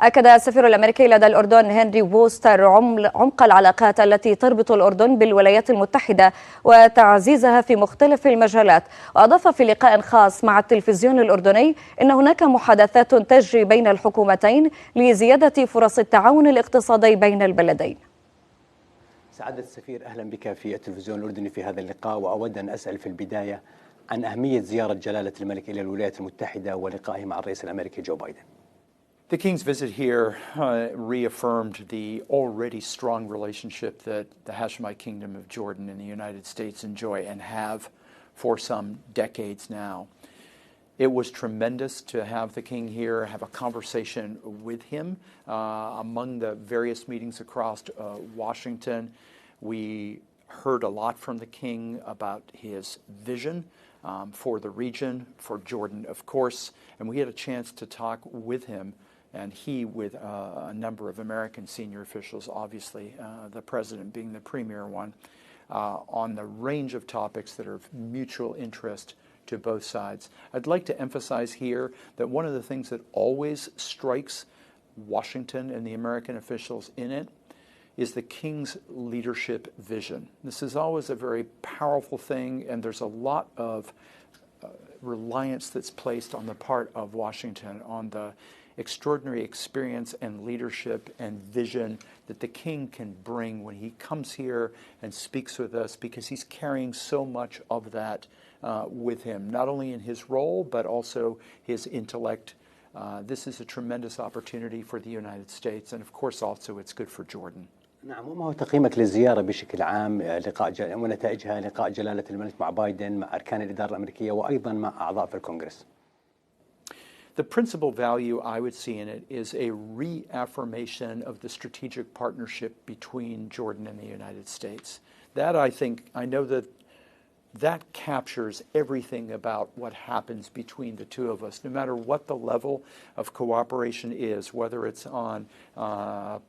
أكد السفير الأمريكي لدى الأردن هنري بوستر عمق العلاقات التي تربط الأردن بالولايات المتحدة وتعزيزها في مختلف المجالات. وأضاف في لقاء خاص مع التلفزيون الأردني أن هناك محادثات تجري بين الحكومتين لزيادة فرص التعاون الاقتصادي بين البلدين. سعادة السفير، أهلا بك في التلفزيون الأردني في هذا اللقاء. وأود أن أسأل في البداية عن أهمية زيارة جلالة الملك إلى الولايات المتحدة ولقائه مع الرئيس الأمريكي جو بايدن. The King's visit here reaffirmed the already strong relationship that the Hashemite Kingdom of Jordan and the United States enjoy and have for some decades now. It was tremendous to have the King here, have a conversation with him among the various meetings across Washington. We heard a lot from the King about his vision for the region, for Jordan, of course, and we had a chance to talk with him, and he with a number of American senior officials, obviously the president being the premier one, on the range of topics that are of mutual interest to both sides. I'd like to emphasize here that one of the things that always strikes Washington and the American officials in it is the King's leadership vision. This is always a very powerful thing, and there's a lot of reliance that's placed on the part of Washington on the extraordinary experience and leadership and vision that the King can bring when he comes here and speaks with us, because he's carrying so much of that with him, not only in his role, but also his intellect. This is a tremendous opportunity for the United States, and of course also it's good for Jordan. نعم، وما هو تقييمك للزيارة بشكل عام ونتائجها لقاء جلالة الملك مع بايدن مع أركان الإدارة الأمريكية وأيضا مع أعضاء في الكونغرس؟ The principal value I would see in it is a reaffirmation of the strategic partnership between Jordan and the United States. That, I know that captures everything about what happens between the two of us, no matter what the level of cooperation is, whether it's on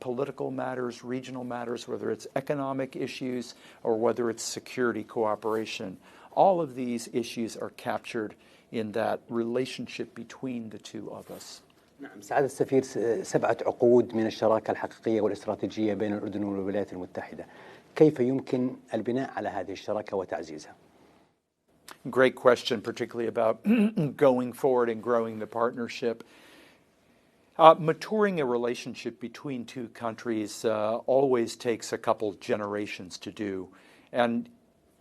political matters, regional matters, whether it's economic issues, or whether it's security cooperation. All of these issues are captured in that relationship between the two of us. نعم، سعادة السفير، 7 عقود من الشراكة الحقيقية والاستراتيجية بين الأردن والولايات المتحدة. كيف يمكن البناء على هذه الشراكة وتعزيزها؟ Great question, particularly about going forward and growing the partnership. Maturing a relationship between two countries always takes a couple generations to do. And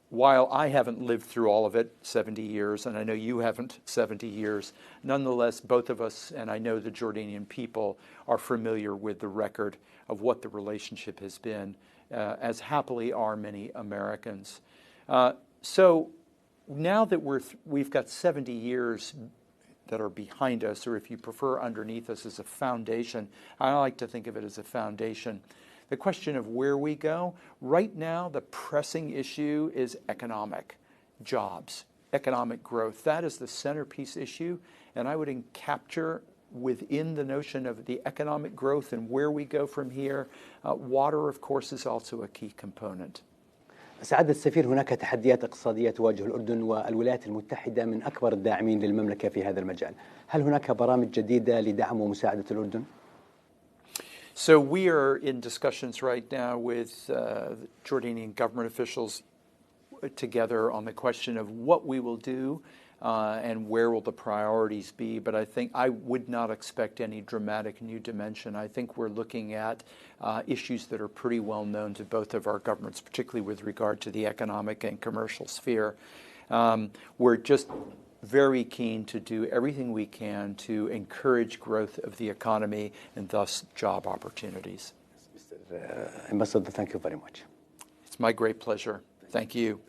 while I haven't lived through all of it, 70 years, and I know you haven't 70 years, nonetheless, both of us, and I know the Jordanian people, are familiar with the record of what the relationship has been, as happily are many Americans. So now that we've got 70 years that are behind us, or if you prefer underneath us, as a foundation, I like to think of it as a foundation. The question of where we go, right now the pressing issue is economic, jobs, economic growth. That is the centerpiece issue, and I would capture within the notion of the economic growth and where we go from here. Water, of course, is also a key component. سعادة السفير، هناك تحديات اقتصادية تواجه الأردن، والولايات المتحدة من أكبر الداعمين للمملكة في هذا المجال. هل هناك برامج جديدة لدعم ومساعدة الأردن؟ So we are in discussions right now with Jordanian government officials together on the question of what we will do and where will the priorities be. But I think I would not expect any dramatic new dimension. I think we're looking at issues that are pretty well known to both of our governments, particularly with regard to the economic and commercial sphere. We're just very keen to do everything we can to encourage growth of the economy and thus job opportunities. Mr. Ambassador, thank you very much. It's my great pleasure. Thank you.